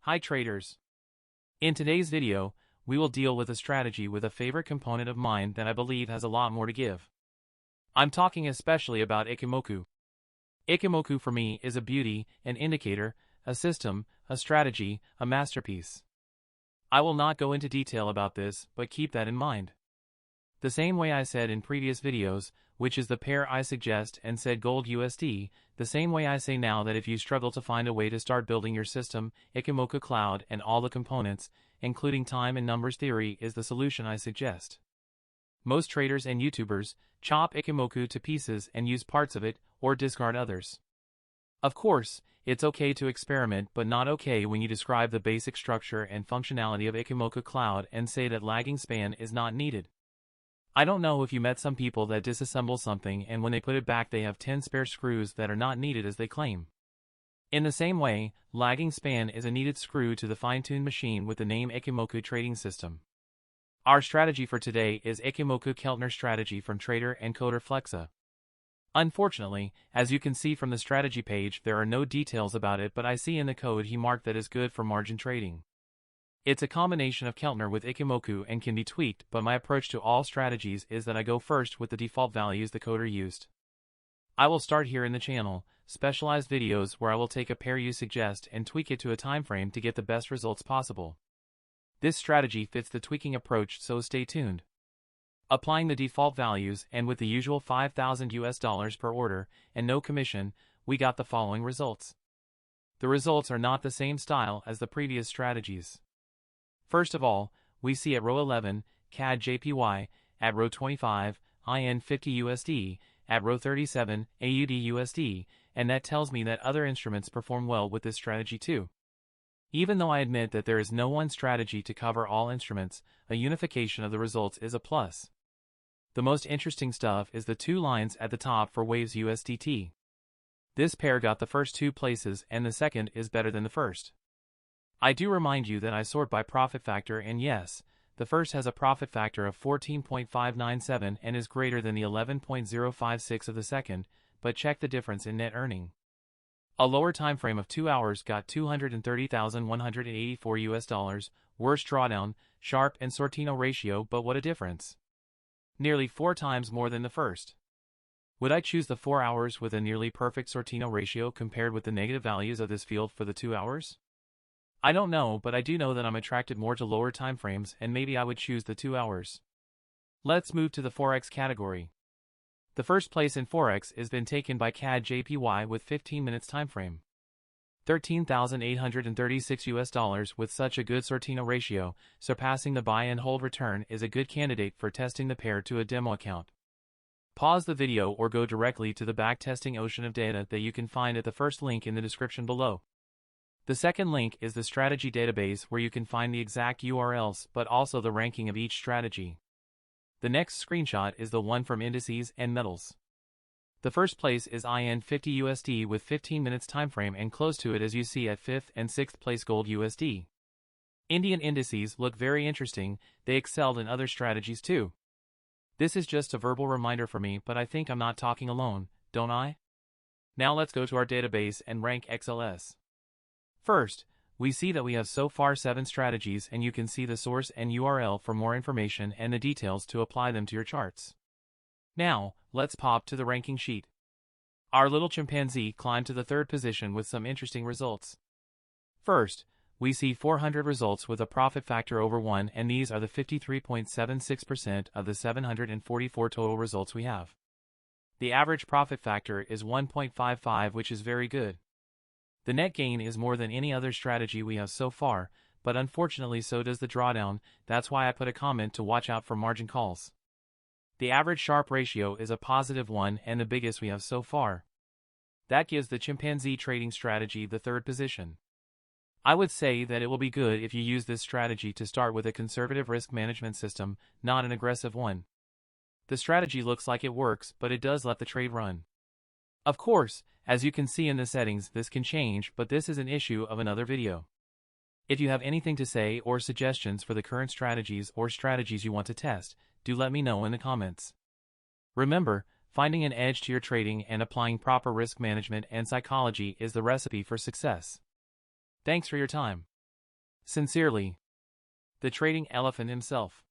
Hi traders. In today's video, we will deal with a strategy with a favorite component of mine that I believe has a lot more to give. I'm talking especially about Ichimoku. Ichimoku for me is a beauty, an indicator, a system, a strategy, a masterpiece. I will not go into detail about this, but keep that in mind. The same way I said in previous videos, which is the pair I suggest and said gold USD, the same way I say now that if you struggle to find a way to start building your system, Ichimoku Cloud and all the components, including time and numbers theory is the solution I suggest. Most traders and YouTubers chop Ichimoku to pieces and use parts of it, or discard others. Of course, it's okay to experiment but not okay when you describe the basic structure and functionality of Ichimoku Cloud and say that lagging span is not needed. I don't know if you met some people that disassemble something and when they put it back they have 10 spare screws that are not needed as they claim. In the same way, lagging span is a needed screw to the fine-tuned machine with the name Ichimoku Trading System. Our strategy for today is Ichimoku Keltner Strategy from trader and coder Flexa. Unfortunately, as you can see from the strategy page there are no details about it, but I see in the code he marked that is good for margin trading. It's a combination of Keltner with Ichimoku and can be tweaked, but my approach to all strategies is that I go first with the default values the coder used. I will start here in the channel, specialized videos where I will take a pair you suggest and tweak it to a time frame to get the best results possible. This strategy fits the tweaking approach, so stay tuned. Applying the default values and with the usual $5,000 per order and no commission, we got the following results. The results are not the same style as the previous strategies. First of all, we see at row 11, CAD JPY, at row 25, IN 50 USD, at row 37, AUD USD, and that tells me that other instruments perform well with this strategy too. Even though I admit that there is no one strategy to cover all instruments, a unification of the results is a plus. The most interesting stuff is the two lines at the top for Waves USDT. This pair got the first two places and the second is better than the first. I do remind you that I sort by profit factor, and yes, the first has a profit factor of 14.597 and is greater than the 11.056 of the second, but check the difference in net earning. A lower time frame of 2 hours got $230,184, worse drawdown, Sharpe and Sortino ratio, but what a difference. Nearly 4 times more than the first. Would I choose the 4 hours with a nearly perfect Sortino ratio compared with the negative values of this field for the 2 hours? I don't know, but I do know that I'm attracted more to lower time frames and maybe I would choose the 2 hours. Let's move to the Forex category. The first place in Forex has been taken by CAD JPY with 15 minutes time frame. $13,836 with such a good Sortino ratio, surpassing the buy and hold return, is a good candidate for testing the pair to a demo account. Pause the video or go directly to the backtesting ocean of data that you can find at the first link in the description below. The second link is the strategy database where you can find the exact URLs but also the ranking of each strategy. The next screenshot is the one from indices and metals. The first place is IN 50 USD with 15 minutes time frame and close to it as you see at 5th and 6th place gold USD. Indian indices look very interesting, they excelled in other strategies too. This is just a verbal reminder for me, but I think I'm not talking alone, don't I? Now let's go to our database and rank XLS. First, we see that we have so far 7 strategies and you can see the source and URL for more information and the details to apply them to your charts. Now, let's pop to the ranking sheet. Our little chimpanzee climbed to the 3rd position with some interesting results. First, we see 400 results with a profit factor over 1, and these are the 53.76% of the 744 total results we have. The average profit factor is 1.55, which is very good. The net gain is more than any other strategy we have so far, but unfortunately so does the drawdown. That's why I put a comment to watch out for margin calls. The average Sharpe ratio is a positive 1 and the biggest we have so far. That gives the chimpanzee trading strategy the 3rd position. I would say that it will be good if you use this strategy to start with a conservative risk management system, not an aggressive one. The strategy looks like it works, but it does let the trade run. Of course, as you can see in the settings, this can change, but this is an issue of another video. If you have anything to say or suggestions for the current strategies or strategies you want to test, do let me know in the comments. Remember, finding an edge to your trading and applying proper risk management and psychology is the recipe for success. Thanks for your time. Sincerely, the trading elephant himself.